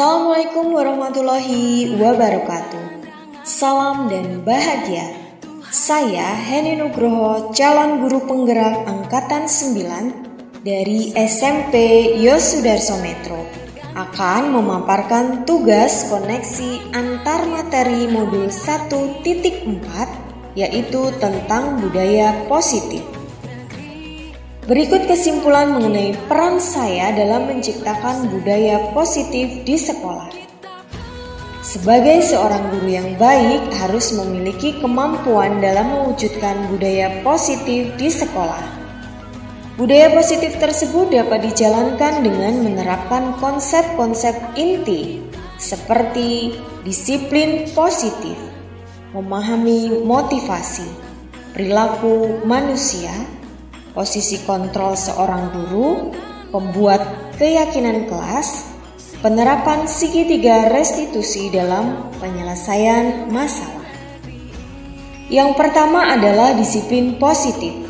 Assalamualaikum warahmatullahi wabarakatuh. Salam dan bahagia. Saya Heni Nugroho, calon guru penggerak angkatan 9 dari SMP Yosudarso Metro, akan memaparkan tugas koneksi antar materi modul 1.4, yaitu tentang budaya positif. Berikut kesimpulan mengenai peran saya dalam menciptakan budaya positif di sekolah. Sebagai seorang guru yang baik harus memiliki kemampuan dalam mewujudkan budaya positif di sekolah. Budaya positif tersebut dapat dijalankan dengan menerapkan konsep-konsep inti seperti disiplin positif, memahami motivasi, perilaku manusia, posisi kontrol seorang guru, pembuat keyakinan kelas, penerapan segitiga restitusi dalam penyelesaian masalah. Yang pertama adalah disiplin positif.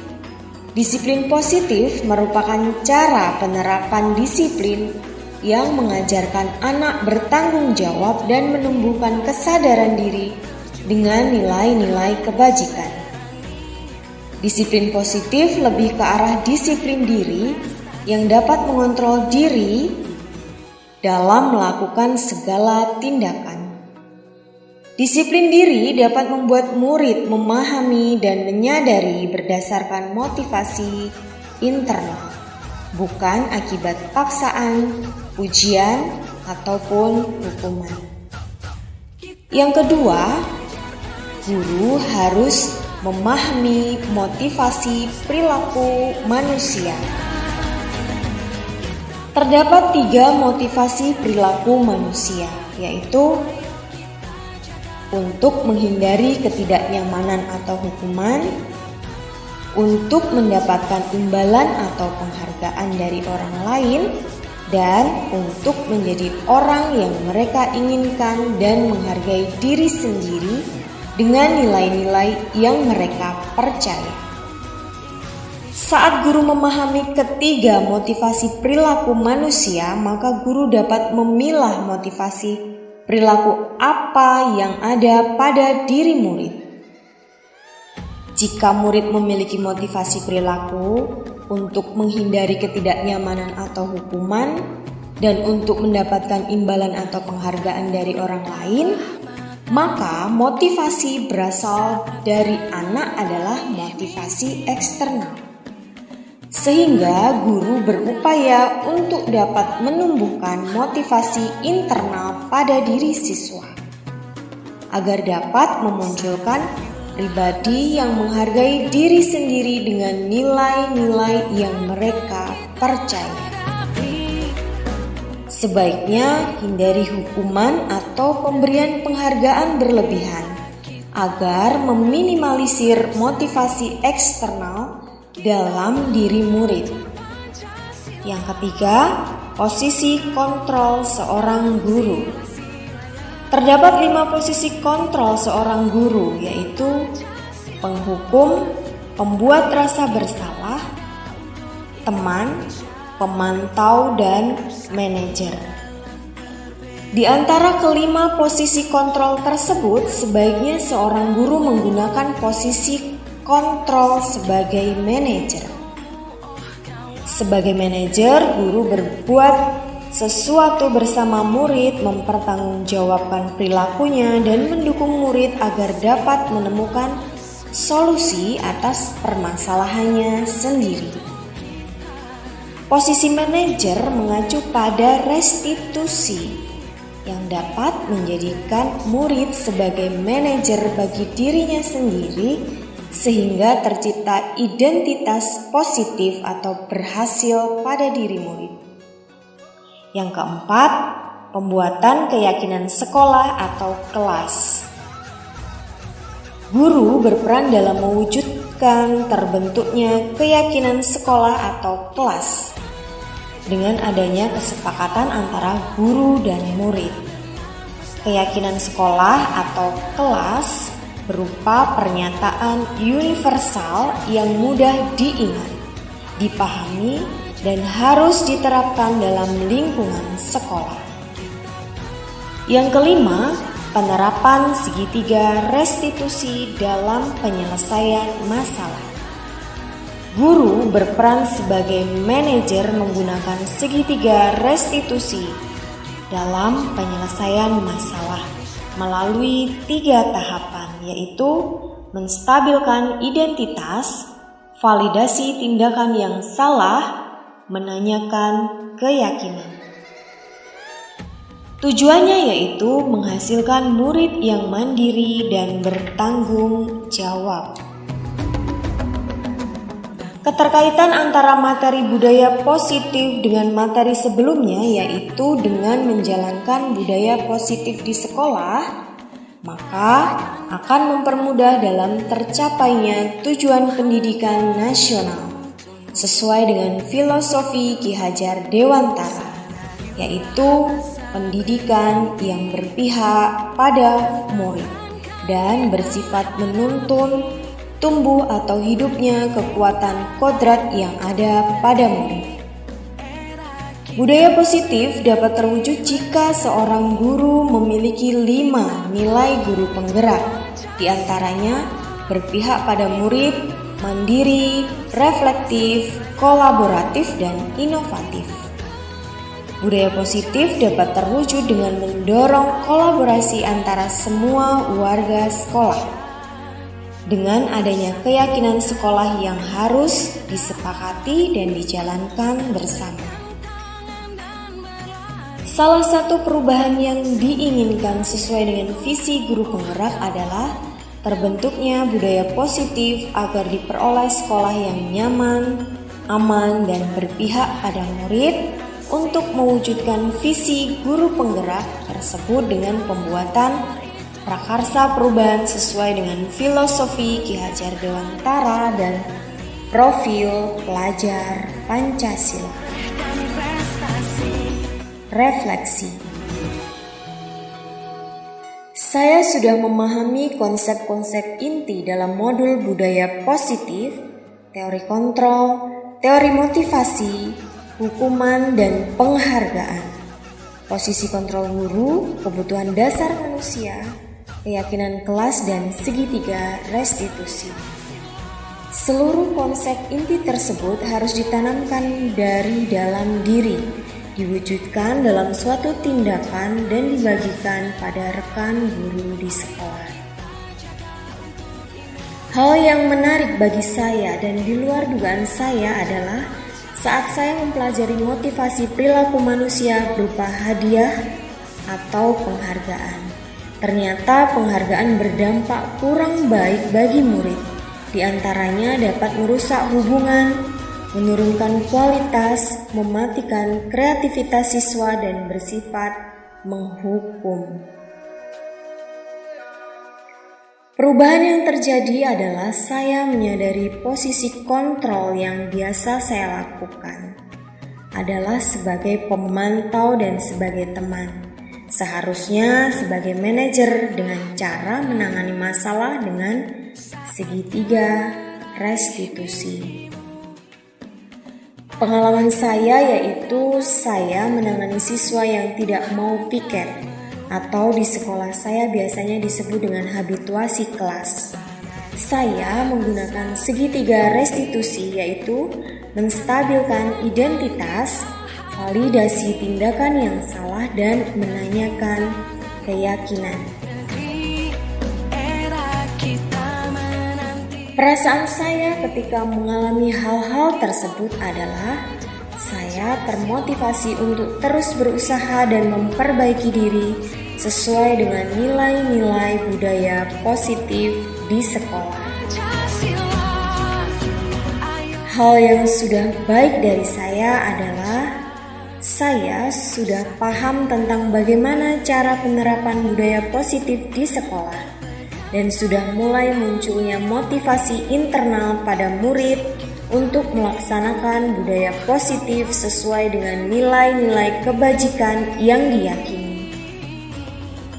Disiplin positif merupakan cara penerapan disiplin yang mengajarkan anak bertanggung jawab dan menumbuhkan kesadaran diri dengan nilai-nilai kebajikan. Disiplin positif lebih ke arah disiplin diri yang dapat mengontrol diri dalam melakukan segala tindakan. Disiplin diri dapat membuat murid memahami dan menyadari berdasarkan motivasi internal, bukan akibat paksaan, ujian, ataupun hukuman. Yang kedua, guru harus memahami motivasi perilaku manusia. Terdapat 3 motivasi perilaku manusia, yaitu untuk menghindari ketidaknyamanan atau hukuman, untuk mendapatkan imbalan atau penghargaan dari orang lain, dan untuk menjadi orang yang mereka inginkan dan menghargai diri sendiri dengan nilai-nilai yang mereka percaya. Saat guru memahami ketiga motivasi perilaku manusia, maka guru dapat memilah motivasi perilaku apa yang ada pada diri murid. Jika murid memiliki motivasi perilaku untuk menghindari ketidaknyamanan atau hukuman dan untuk mendapatkan imbalan atau penghargaan dari orang lain, maka motivasi berasal dari anak adalah motivasi eksternal. Sehingga guru berupaya untuk dapat menumbuhkan motivasi internal pada diri siswa, agar dapat memunculkan pribadi yang menghargai diri sendiri dengan nilai-nilai yang mereka percaya. Sebaiknya hindari hukuman atau pemberian penghargaan berlebihan agar meminimalisir motivasi eksternal dalam diri murid. Yang ketiga, posisi kontrol seorang guru. Terdapat 5 posisi kontrol seorang guru, yaitu penghukum, pembuat rasa bersalah, teman, pemantau, dan manajer. Di antara kelima posisi kontrol tersebut, sebaiknya seorang guru menggunakan posisi kontrol sebagai manajer. Sebagai manajer, guru berbuat sesuatu bersama murid, mempertanggungjawabkan perilakunya, dan mendukung murid agar dapat menemukan solusi atas permasalahannya sendiri. Posisi manajer mengacu pada restitusi yang dapat menjadikan murid sebagai manajer bagi dirinya sendiri sehingga tercipta identitas positif atau berhasil pada diri murid. Yang keempat, pembuatan keyakinan sekolah atau kelas. Guru berperan dalam mewujudkan terbentuknya keyakinan sekolah atau kelas dengan adanya kesepakatan antara guru dan murid. Keyakinan sekolah atau kelas berupa pernyataan universal yang mudah diingat, dipahami, dan harus diterapkan dalam lingkungan sekolah. Yang kelima, penerapan segitiga restitusi dalam penyelesaian masalah. Guru berperan sebagai manajer menggunakan segitiga restitusi dalam penyelesaian masalah melalui 3 tahapan, yaitu menstabilkan identitas, validasi tindakan yang salah, menanyakan keyakinan. Tujuannya yaitu menghasilkan murid yang mandiri dan bertanggung jawab. Keterkaitan antara materi budaya positif dengan materi sebelumnya yaitu dengan menjalankan budaya positif di sekolah, maka akan mempermudah dalam tercapainya tujuan pendidikan nasional sesuai dengan filosofi Ki Hajar Dewantara, yaitu pendidikan yang berpihak pada murid dan bersifat menuntun tumbuh atau hidupnya kekuatan kodrat yang ada pada murid. Budaya positif dapat terwujud jika seorang guru memiliki 5 nilai guru penggerak, di antaranya berpihak pada murid, mandiri, reflektif, kolaboratif, dan inovatif. Budaya positif dapat terwujud dengan mendorong kolaborasi antara semua warga sekolah, dengan adanya keyakinan sekolah yang harus disepakati dan dijalankan bersama. Salah satu perubahan yang diinginkan sesuai dengan visi guru penggerak adalah terbentuknya budaya positif agar diperoleh sekolah yang nyaman, aman, dan berpihak pada murid untuk mewujudkan visi guru penggerak tersebut dengan pembuatan prakarsa perubahan sesuai dengan filosofi Ki Hajar Dewantara dan profil pelajar Pancasila. Refleksi. Saya sudah memahami konsep-konsep inti dalam modul budaya positif, teori kontrol, teori motivasi, hukuman, dan penghargaan. Posisi kontrol guru, kebutuhan dasar manusia, keyakinan kelas, dan segitiga restitusi. Seluruh konsep inti tersebut harus ditanamkan dari dalam diri, diwujudkan dalam suatu tindakan, dan dibagikan pada rekan guru di sekolah. Hal yang menarik bagi saya dan di luar dugaan saya adalah saat saya mempelajari motivasi perilaku manusia berupa hadiah atau penghargaan. Ternyata penghargaan berdampak kurang baik bagi murid. Di antaranya dapat merusak hubungan, menurunkan kualitas, mematikan kreativitas siswa, dan bersifat menghukum. Perubahan yang terjadi adalah saya menyadari posisi kontrol yang biasa saya lakukan adalah sebagai pemantau dan sebagai teman. Seharusnya sebagai manajer dengan cara menangani masalah dengan segitiga restitusi. Pengalaman saya yaitu saya menangani siswa yang tidak mau piket, atau di sekolah saya biasanya disebut dengan habituasi kelas. Saya menggunakan segitiga restitusi yaitu menstabilkan identitas, validasi tindakan yang salah, dan menanyakan keyakinan. Perasaan saya ketika mengalami hal-hal tersebut adalah saya termotivasi untuk terus berusaha dan memperbaiki diri sesuai dengan nilai-nilai budaya positif di sekolah. Hal yang sudah baik dari saya adalah saya sudah paham tentang bagaimana cara penerapan budaya positif di sekolah dan sudah mulai munculnya motivasi internal pada murid untuk melaksanakan budaya positif sesuai dengan nilai-nilai kebajikan yang diyakini.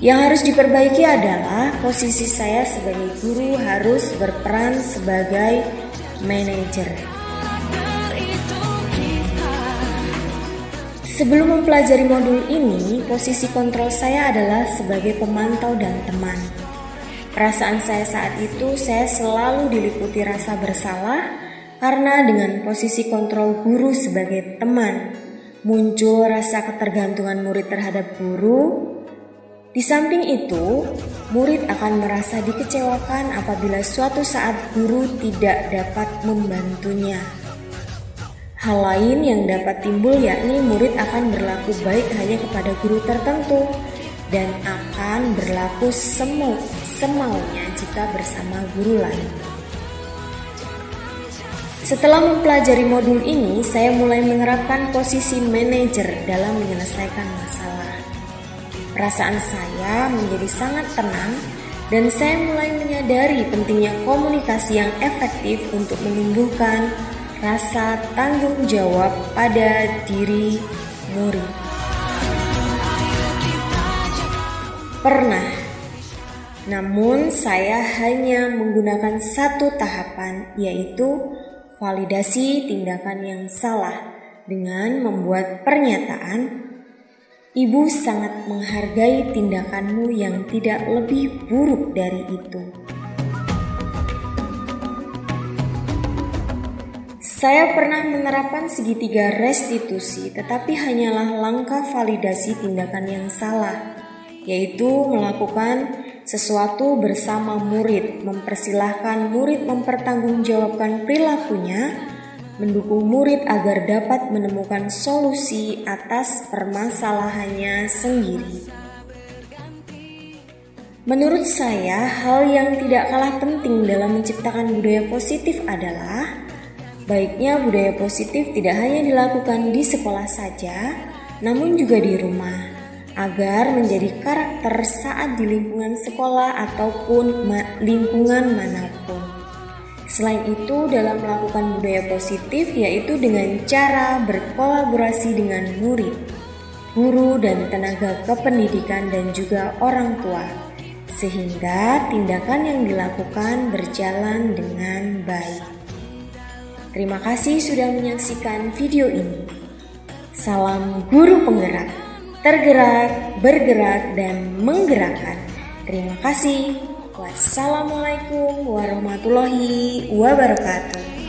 Yang harus diperbaiki adalah posisi saya sebagai guru harus berperan sebagai manajer. Sebelum mempelajari modul ini, posisi kontrol saya adalah sebagai pemantau dan teman. Perasaan saya saat itu, saya selalu diliputi rasa bersalah karena dengan posisi kontrol guru sebagai teman, muncul rasa ketergantungan murid terhadap guru. Di samping itu, murid akan merasa dikecewakan apabila suatu saat guru tidak dapat membantunya. Hal lain yang dapat timbul yakni murid akan berlaku baik hanya kepada guru tertentu dan akan berlaku semaunya jika bersama guru lain. Setelah mempelajari modul ini, saya mulai menerapkan posisi manajer dalam menyelesaikan masalah. Perasaan saya menjadi sangat tenang dan saya mulai menyadari pentingnya komunikasi yang efektif untuk menumbuhkan rasa tanggung jawab pada diri murid. Pernah, namun saya hanya menggunakan satu tahapan, yaitu validasi tindakan yang salah dengan membuat pernyataan, "Ibu sangat menghargai tindakanmu yang tidak lebih buruk dari itu." Saya pernah menerapkan segitiga restitusi, tetapi hanyalah langkah validasi tindakan yang salah, yaitu melakukan sesuatu bersama murid, mempersilahkan murid mempertanggungjawabkan perilakunya, mendukung murid agar dapat menemukan solusi atas permasalahannya sendiri. Menurut saya, hal yang tidak kalah penting dalam menciptakan budaya positif adalah baiknya budaya positif tidak hanya dilakukan di sekolah saja, namun juga di rumah, agar menjadi karakter saat di lingkungan sekolah ataupun lingkungan manapun. Selain itu, dalam melakukan budaya positif yaitu dengan cara berkolaborasi dengan murid, guru dan tenaga kependidikan dan juga orang tua, sehingga tindakan yang dilakukan berjalan dengan baik. Terima kasih sudah menyaksikan video ini. Salam guru penggerak, tergerak, bergerak, dan menggerakkan. Terima kasih. Wassalamualaikum warahmatullahi wabarakatuh.